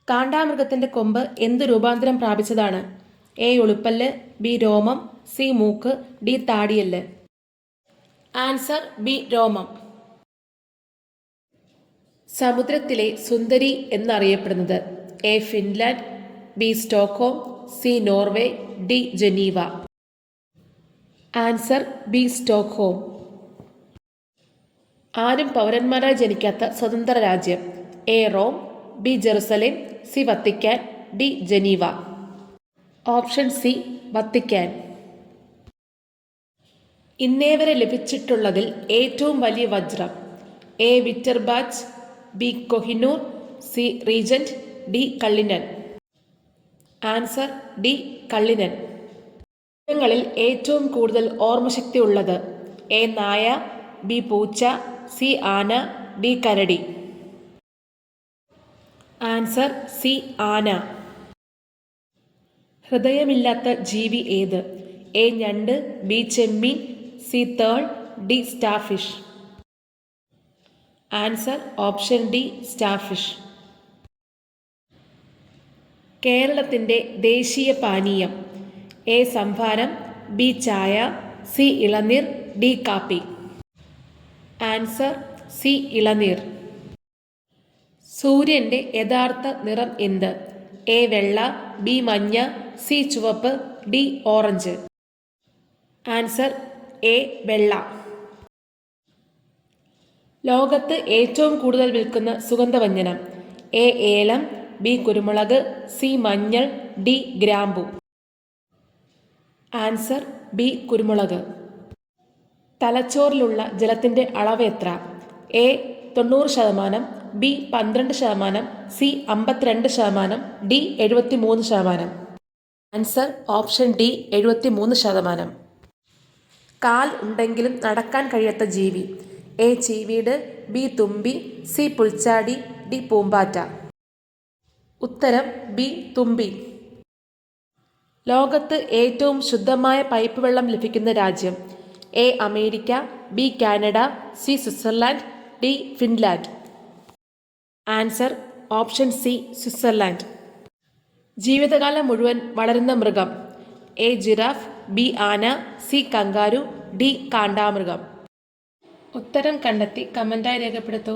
കാണ്ടാമൃഗത്തിന്റെ കൊമ്പ് എന്ത് രൂപാന്തരം പ്രാപിച്ചതാണ്? എ ഉളുപ്പല്ല്, ബി രോമം, സി മൂക്ക്, ഡി താടിയല്ല്. ആൻസർ ബി രോമം. സമുദ്രത്തിലെ സുന്ദരി എന്നറിയപ്പെടുന്നത്? A Finland, B Stockholm, C Norway, D Geneva. Answer B Stockholm. ആരും പൗരന്മാരായി ജനിക്കാത്ത സ്വതന്ത്ര രാജ്യം? A Rome, B Jerusalem, C Vatican, D Geneva. Option C Vatican. ഇന്നേവരെ ലഭിച്ചിട്ടുള്ളതിൽ ഏറ്റവും വലിയ വജ്രം? A Wittelsbach, B Kohinoor, C Regent, D Cullinan. Answer D Cullinan. മൃഗങ്ങളിൽ ഏറ്റവും കൂടുതൽ ഓർമ്മശക്തി ഉള്ളത്? എ നായ, ബി പൂച്ച, സി ആന, ഡി കരടി. ആൻസർ സി ആന. ഹൃദയമില്ലാത്ത ജീവി ഏത്? എ ഞണ്ട്, ബി ചെമ്മീൻ, സി തേൾ, D starfish. Answer option D starfish. കേരളത്തിൻ്റെ ദേശീയ പാനീയം? എ സംഭാരം, ബി ചായ, സി ഇളനീർ, ഡി കാപ്പി. ആൻസർ സി ഇളനീർ. സൂര്യൻ്റെ യഥാർത്ഥ നിറം എന്ത്? എ വെള്ള, ബി മഞ്ഞ, സി ചുവപ്പ്, ഡി ഓറഞ്ച്. ആൻസർ എ വെള്ള. ലോകത്ത് ഏറ്റവും കൂടുതൽ വിൽക്കുന്ന സുഗന്ധവ്യഞ്ജനം? എ ഏലം, ബി കുരുമുളക്, സി മഞ്ഞൾ, ഡി ഗ്രാമ്പു. ആൻസർ ബി കുരുമുളക്. തലച്ചോറിലുള്ള ജലത്തിൻ്റെ അളവ് എത്ര? A 90%, B 12%, C 52%, D 73%. Answer option D 73%. കാൽ ഉണ്ടെങ്കിലും നടക്കാൻ കഴിയാത്ത ജീവി? എ ചീവീട്, ബി തുമ്പി, സി പുൽച്ചാടി, ഡി പൂമ്പാറ്റ. ഉത്തരം ബി തുമ്പി. ലോകത്ത് ഏറ്റവും ശുദ്ധമായ പൈപ്പ് വെള്ളം ലഭിക്കുന്ന രാജ്യം? A America, B Canada, C Switzerland, D Finland. Answer option C Switzerland. ജീവിതകാലം മുഴുവൻ വളരുന്ന മൃഗം? എ ജിറാഫ്, ബി ആന, സി കങ്കാരു, ഡി കാണ്ടാമൃഗം. ഉത്തരം കണ്ടെത്തി കമൻ്റായി രേഖപ്പെടുത്തൂ.